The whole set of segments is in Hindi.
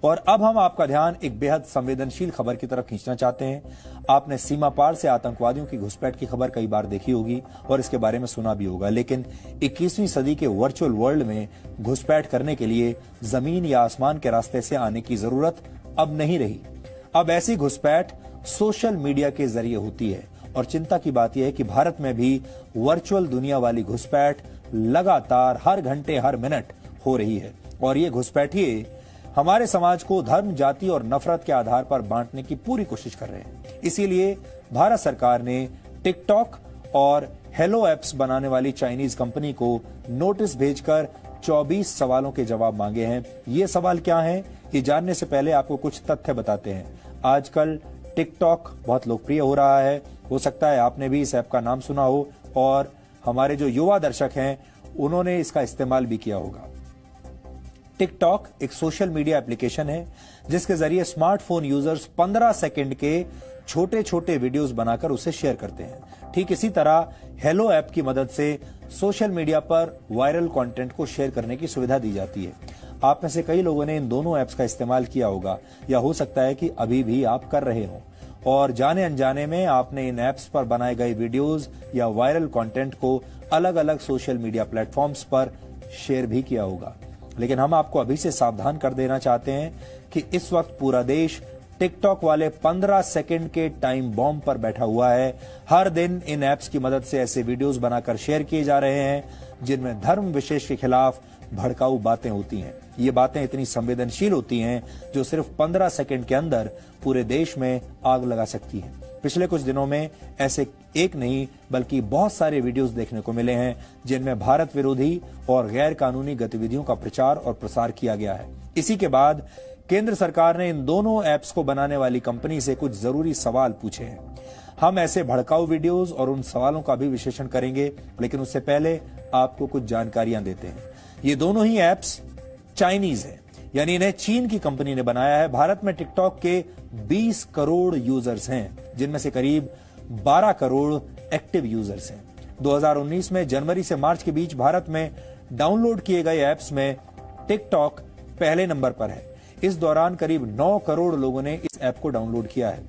और अब हम आपका ध्यान एक बेहद संवेदनशील खबर की तरफ खींचना चाहते हैं। आपने सीमा पार से आतंकवादियों की घुसपैठ की खबर कई बार देखी होगी और इसके बारे में सुना भी होगा, लेकिन 21वीं सदी के वर्चुअल वर्ल्ड में घुसपैठ करने के लिए जमीन या आसमान के रास्ते से आने की जरूरत अब नहीं रही। अब ऐसी घुसपैठ सोशल मीडिया के जरिए होती है और चिंता की बात यह है कि भारत में भी वर्चुअल दुनिया वाली घुसपैठ लगातार हर घंटे हर मिनट हो रही है और ये घुसपैठिए हमारे समाज को धर्म, जाति और नफरत के आधार पर बांटने की पूरी कोशिश कर रहे हैं। इसीलिए भारत सरकार ने टिकटॉक और हेलो एप्स बनाने वाली चाइनीज कंपनी को नोटिस भेजकर 24 सवालों के जवाब मांगे हैं। ये सवाल क्या हैं, ये जानने से पहले आपको कुछ तथ्य बताते हैं। आजकल टिकटॉक बहुत लोकप्रिय हो रहा है। हो सकता है आपने भी इस ऐप का नाम सुना हो और हमारे जो युवा दर्शक हैं उन्होंने इसका इस्तेमाल भी किया होगा। टिकटॉक एक सोशल मीडिया एप्लीकेशन है जिसके जरिए स्मार्टफोन यूजर्स 15 सेकंड के छोटे छोटे वीडियोस बनाकर उसे शेयर करते हैं। ठीक इसी तरह हेलो ऐप की मदद से सोशल मीडिया पर वायरल कंटेंट को शेयर करने की सुविधा दी जाती है। आप में से कई लोगों ने इन दोनों ऐप्स का इस्तेमाल किया होगा या हो सकता है कि अभी भी आप कर रहे हो और जाने अनजाने में आपने इन ऐप्स पर बनाए गए वीडियोस या वायरल कंटेंट को अलग अलग सोशल मीडिया प्लेटफॉर्म्स पर शेयर भी किया होगा। लेकिन हम आपको अभी से सावधान कर देना चाहते हैं कि इस वक्त पूरा देश टिकटॉक वाले 15 सेकंड के टाइम बॉम्ब पर बैठा हुआ है। हर दिन इन ऐप्स की मदद से ऐसे वीडियोस बनाकर शेयर किए जा रहे हैं जिनमें धर्म विशेष के खिलाफ भड़काऊ बातें होती हैं। ये बातें इतनी संवेदनशील होती हैं जो सिर्फ 15 सेकंड के अंदर पूरे देश में आग लगा सकती हैं। पिछले कुछ दिनों में ऐसे एक नहीं बल्कि बहुत सारे वीडियोस देखने को मिले हैं जिनमें भारत विरोधी और गैर कानूनी गतिविधियों का प्रचार और प्रसार किया गया है। इसी के बाद केंद्र सरकार ने इन दोनों ऐप्स को बनाने वाली कंपनी से कुछ जरूरी सवाल पूछे हैं। हम ऐसे भड़काऊ वीडियोस और उन सवालों का भी विश्लेषण करेंगे, लेकिन उससे पहले आपको कुछ जानकारियां देते हैं। ये दोनों ही ऐप्स चाइनीज है, यानी इन्हें चीन की कंपनी ने बनाया है। भारत में टिकटॉक के 20 करोड़ यूजर्स हैं, जिनमें से करीब 12 करोड़ एक्टिव यूजर्स हैं। 2019 में जनवरी से मार्च के बीच भारत में डाउनलोड किए गए ऐप्स में टिकटॉक पहले नंबर पर है। इस दौरान करीब 9 करोड़ लोगों ने इस ऐप को डाउनलोड किया है।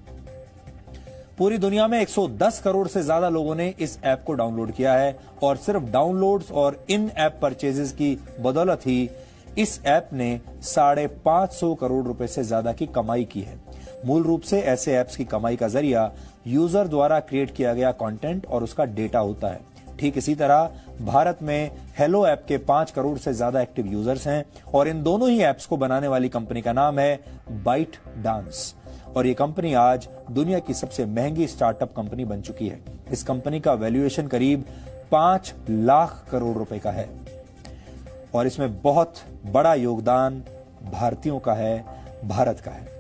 पूरी दुनिया में 110 करोड़ से ज्यादा लोगों ने इस ऐप को डाउनलोड किया है और सिर्फ डाउनलोड्स और इन ऐप परचेजेस की बदौलत ही इस ऐप ने 550 करोड़ रुपए से ज्यादा की कमाई की है। मूल रूप से ऐसे ऐप्स की कमाई का जरिया यूजर द्वारा क्रिएट किया गया कंटेंट और उसका डेटा होता है। ठीक इसी तरह भारत में हेलो ऐप के 5 करोड़ से ज्यादा एक्टिव यूजर्स हैं और इन दोनों ही ऐप्स को बनाने वाली कंपनी का नाम है बाइट डांस और ये कंपनी आज दुनिया की सबसे महंगी स्टार्टअप कंपनी बन चुकी है। इस कंपनी का वैल्यूएशन करीब 5 लाख करोड़ रुपए का है और इसमें बहुत बड़ा योगदान भारतीयों का है, भारत का है।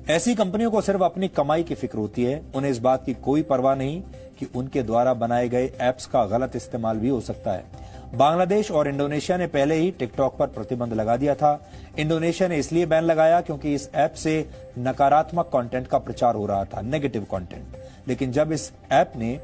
ऐसी कंपनियों को सिर्फ अपनी कमाई की फिक्र होती है। उन्हें इस बात की कोई परवाह नहीं कि उनके द्वारा बनाए गए ऐप्स का गलत इस्तेमाल भी हो सकता है। बांग्लादेश और इंडोनेशिया ने पहले ही टिकटॉक पर प्रतिबंध लगा दिया था। इंडोनेशिया ने इसलिए बैन लगाया क्योंकि इस ऐप से नकारात्मक कंटेंट का प्रचार हो रहा था, नेगेटिव कंटेंट। लेकिन जब इस ऐप ने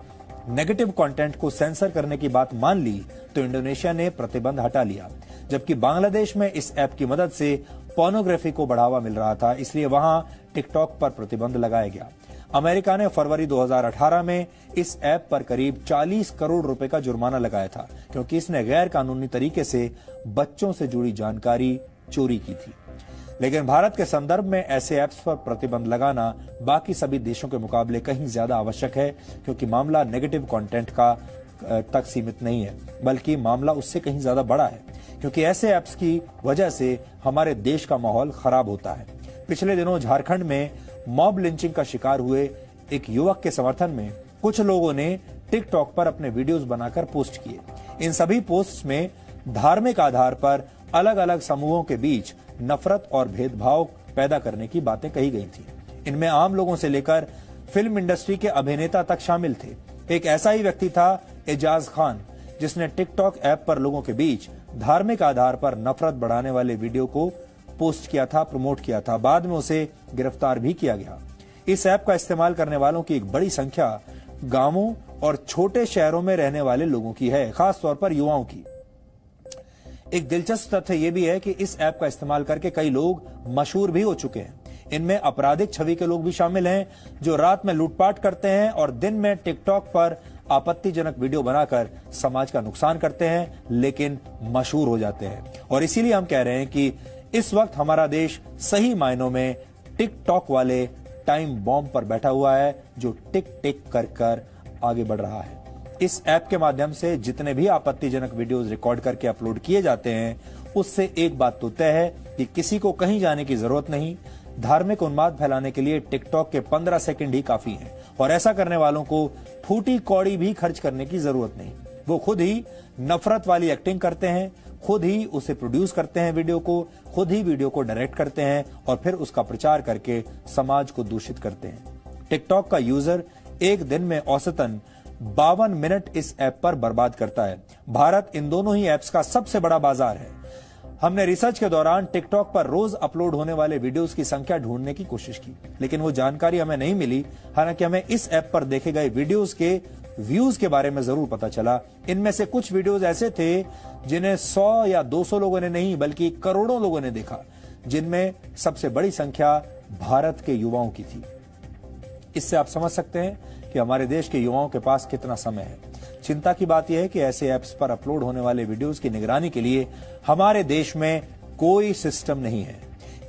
नेगेटिव कंटेंट को सेंसर करने की बात मान ली तो इंडोनेशिया ने प्रतिबंध हटा लिया, जबकि बांग्लादेश में इस ऐप की मदद से पोर्नोग्राफी को बढ़ावा मिल रहा था, इसलिए वहां टिकटॉक पर प्रतिबंध लगाया गया। अमेरिका ने फरवरी 2018 में इस ऐप पर करीब 40 करोड़ रुपए का जुर्माना लगाया था क्योंकि इसने गैर कानूनी तरीके से बच्चों से जुड़ी जानकारी चोरी की थी। लेकिन भारत के संदर्भ में ऐसे ऐप्स पर प्रतिबंध लगाना बाकी सभी देशों के मुकाबले कहीं ज्यादा आवश्यक है क्योंकि मामला नेगेटिव कंटेंट का तक सीमित नहीं है, बल्कि मामला उससे कहीं ज्यादा बड़ा है क्योंकि ऐसे ऐप्स की वजह से हमारे देश का माहौल खराब होता है। पिछले दिनों झारखंड में मॉब लिंचिंग का शिकार हुए एक युवक के समर्थन में कुछ लोगों ने टिकटॉक पर अपने वीडियोस बनाकर पोस्ट किए। इन सभी पोस्ट्स में धार्मिक आधार पर अलग अलग समूहों के बीच नफरत और भेदभाव पैदा करने की बातें कही गई थी। इनमें आम लोगों से लेकर फिल्म इंडस्ट्री के अभिनेता तक शामिल थे। एक ऐसा ही व्यक्ति था एजाज खान, जिसने टिकटॉक ऐप पर लोगों के बीच धार्मिक आधार पर नफरत बढ़ाने वाले वीडियो को पोस्ट किया था, प्रमोट किया था। बाद में उसे गिरफ्तार भी किया गया। इस ऐप का इस्तेमाल करने वालों की एक बड़ी संख्या गांवों और छोटे शहरों में रहने वाले लोगों की है, खास तौर पर युवाओं की। एक दिलचस्प तथ्य यह भी है कि इस ऐप का इस्तेमाल करके कई लोग मशहूर भी हो चुके हैं। इनमें आपराधिक छवि के लोग भी शामिल हैं जो रात में लूटपाट करते हैं और दिन में टिकटॉक पर आपत्तिजनक वीडियो बनाकर समाज का नुकसान करते हैं, लेकिन मशहूर हो जाते हैं। और इसीलिए हम कह रहे हैं कि इस वक्त हमारा देश सही मायनों में टिकटॉक वाले टाइम बॉम्ब पर बैठा हुआ है, जो टिक टिक कर कर आगे बढ़ रहा है। इस ऐप के माध्यम से जितने भी आपत्तिजनक वीडियोस रिकॉर्ड करके अपलोड किए जाते हैं, उससे एक बात तो तय है कि किसी को कहीं जाने की जरूरत नहीं। धार्मिक उन्माद फैलाने के लिए टिकटॉक के 15 सेकंड ही काफी हैं और ऐसा करने वालों को फूटी कौड़ी भी खर्च करने की जरूरत नहीं। वो खुद ही नफरत वाली एक्टिंग करते हैं, खुद ही उसे प्रोड्यूस करते हैं वीडियो को, खुद ही वीडियो को डायरेक्ट करते हैं और फिर उसका प्रचार करके समाज को दूषित करते हैं। टिकटॉक का यूजर एक दिन में औसतन 52 मिनट इस ऐप पर बर्बाद करता है। भारत इन दोनों ही ऐप्स का सबसे बड़ा बाजार है। हमने रिसर्च के दौरान टिकटॉक पर रोज अपलोड होने वाले वीडियोस की संख्या ढूंढने की कोशिश की, लेकिन वो जानकारी हमें नहीं मिली। हालांकि हमें इस ऐप पर देखे गए वीडियोस के व्यूज के बारे में जरूर पता चला। इनमें से कुछ वीडियोस ऐसे थे जिन्हें 100 या 200 लोगों ने नहीं बल्कि करोड़ों लोगों ने देखा, जिनमें सबसे बड़ी संख्या भारत के युवाओं की थी। इससे आप समझ सकते हैं कि हमारे देश के युवाओं के पास कितना समय है। चिंता की बात यह है कि ऐसे ऐप्स पर अपलोड होने वाले वीडियोस की निगरानी के लिए हमारे देश में कोई सिस्टम नहीं है।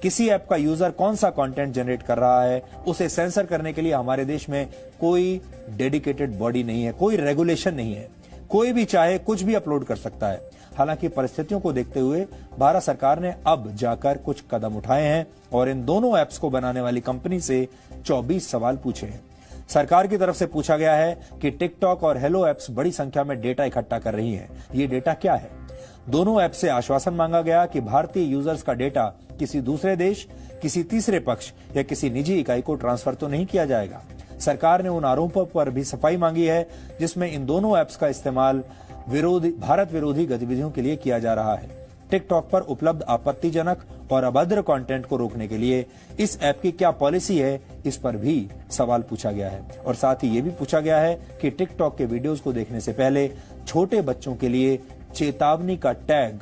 किसी ऐप का यूजर कौन सा कंटेंट जनरेट कर रहा है, उसे सेंसर करने के लिए हमारे देश में कोई डेडिकेटेड बॉडी नहीं है, कोई रेगुलेशन नहीं है। कोई भी चाहे कुछ भी अपलोड कर सकता है। हालांकि परिस्थितियों को देखते हुए भारत सरकार ने अब जाकर कुछ कदम उठाए हैं और इन दोनों ऐप्स को बनाने वाली कंपनी से 24 सवाल पूछे हैं। सरकार की तरफ से पूछा गया है कि टिकटॉक और हेलो ऐप्स बड़ी संख्या में डेटा इकट्ठा कर रही हैं। ये डेटा क्या है? दोनों ऐप से आश्वासन मांगा गया कि भारतीय यूजर्स का डेटा किसी दूसरे देश, किसी तीसरे पक्ष या किसी निजी इकाई को ट्रांसफर तो नहीं किया जाएगा। सरकार ने उन आरोपों पर भी सफाई मांगी है जिसमें इन दोनों ऐप्स का इस्तेमाल भारत विरोधी गतिविधियों के लिए किया जा रहा है। टिकटॉक पर उपलब्ध आपत्तिजनक और अभद्र कंटेंट को रोकने के लिए इस ऐप की क्या पॉलिसी है, इस पर भी सवाल पूछा गया है। और साथ ही ये भी पूछा गया है कि टिकटॉक के वीडियोस को देखने से पहले छोटे बच्चों के लिए चेतावनी का टैग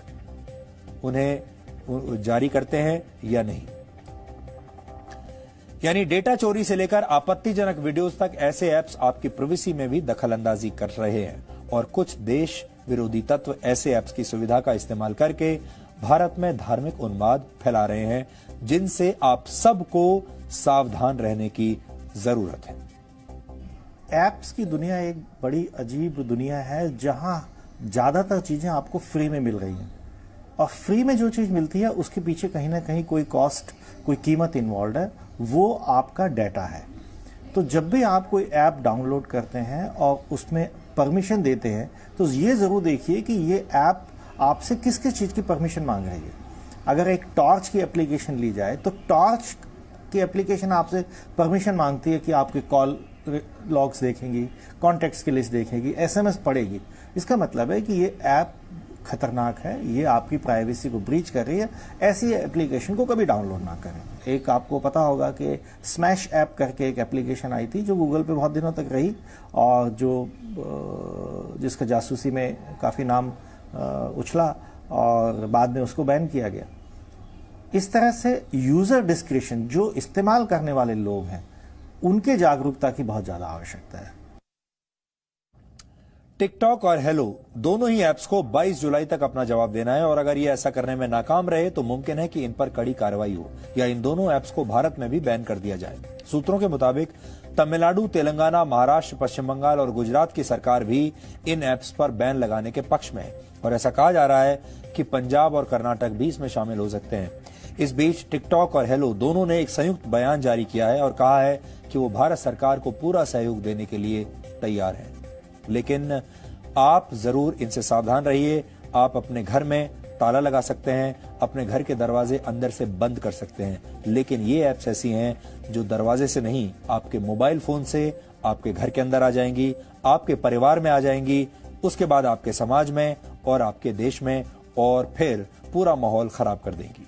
उन्हें जारी करते हैं या नहीं। यानी डेटा चोरी से लेकर आपत्तिजनक वीडियोस तक ऐसे ऐप्स आपकी प्राइवेसी में भी दखलंदाजी कर रहे हैं और कुछ देश विरोधी तत्व ऐसे ऐप्स की सुविधा का इस्तेमाल करके भारत में धार्मिक उन्माद फैला रहे हैं, जिनसे आप सबको सावधान रहने की जरूरत है। ऐप्स की दुनिया एक बड़ी अजीब दुनिया है जहां ज्यादातर चीजें आपको फ्री में मिल रही हैं और फ्री में जो चीज मिलती है उसके पीछे कहीं ना कहीं कोई कॉस्ट, कोई कीमत इन्वॉल्व है, वो आपका डाटा है। तो जब भी आप कोई ऐप डाउनलोड करते हैं और उसमें परमिशन देते हैं तो ये जरूर देखिए कि ये ऐप आपसे किस किस चीज की परमिशन मांग रही है। अगर एक टॉर्च की एप्लीकेशन ली जाए तो टॉर्च की एप्लीकेशन आपसे परमिशन मांगती है कि आपके कॉल लॉग्स देखेंगी, कॉन्टेक्ट्स की लिस्ट देखेगी, एसएमएस पढ़ेगी। इसका मतलब है कि ये ऐप खतरनाक है, ये आपकी प्राइवेसी को ब्रीच कर रही है। ऐसी एप्लीकेशन को कभी डाउनलोड ना करें। एक आपको पता होगा कि स्मैश ऐप करके एक एप्लीकेशन आई थी जो गूगल पे बहुत दिनों तक रही और जिसका जासूसी में काफी नाम उछला और बाद में उसको बैन किया गया। इस तरह से यूजर डिस्क्रिप्शन, जो इस्तेमाल करने वाले लोग हैं, उनके जागरूकता की बहुत ज्यादा आवश्यकता है। टिकटॉक और हेलो दोनों ही ऐप्स को 22 जुलाई तक अपना जवाब देना है और अगर ये ऐसा करने में नाकाम रहे तो मुमकिन है कि इन पर कड़ी कार्रवाई हो या इन दोनों ऐप्स को भारत में भी बैन कर दिया जाए। सूत्रों के मुताबिक तमिलनाडु, तेलंगाना, महाराष्ट्र, पश्चिम बंगाल और गुजरात की सरकार भी इन ऐप्स पर बैन लगाने के पक्ष में है और ऐसा कहा जा रहा है कि पंजाब और कर्नाटक भी इसमें शामिल हो सकते हैं। इस बीच टिकटॉक और हेलो दोनों ने एक संयुक्त बयान जारी किया है और कहा है कि वो भारत सरकार को पूरा सहयोग देने के लिए तैयार है। लेकिन आप जरूर इनसे सावधान रहिए। आप अपने घर में ताला लगा सकते हैं, अपने घर के दरवाजे अंदर से बंद कर सकते हैं, लेकिन ये ऐप्स ऐसी हैं जो दरवाजे से नहीं, आपके मोबाइल फोन से आपके घर के अंदर आ जाएंगी, आपके परिवार में आ जाएंगी, उसके बाद आपके समाज में और आपके देश में, और फिर पूरा माहौल खराब कर देंगी।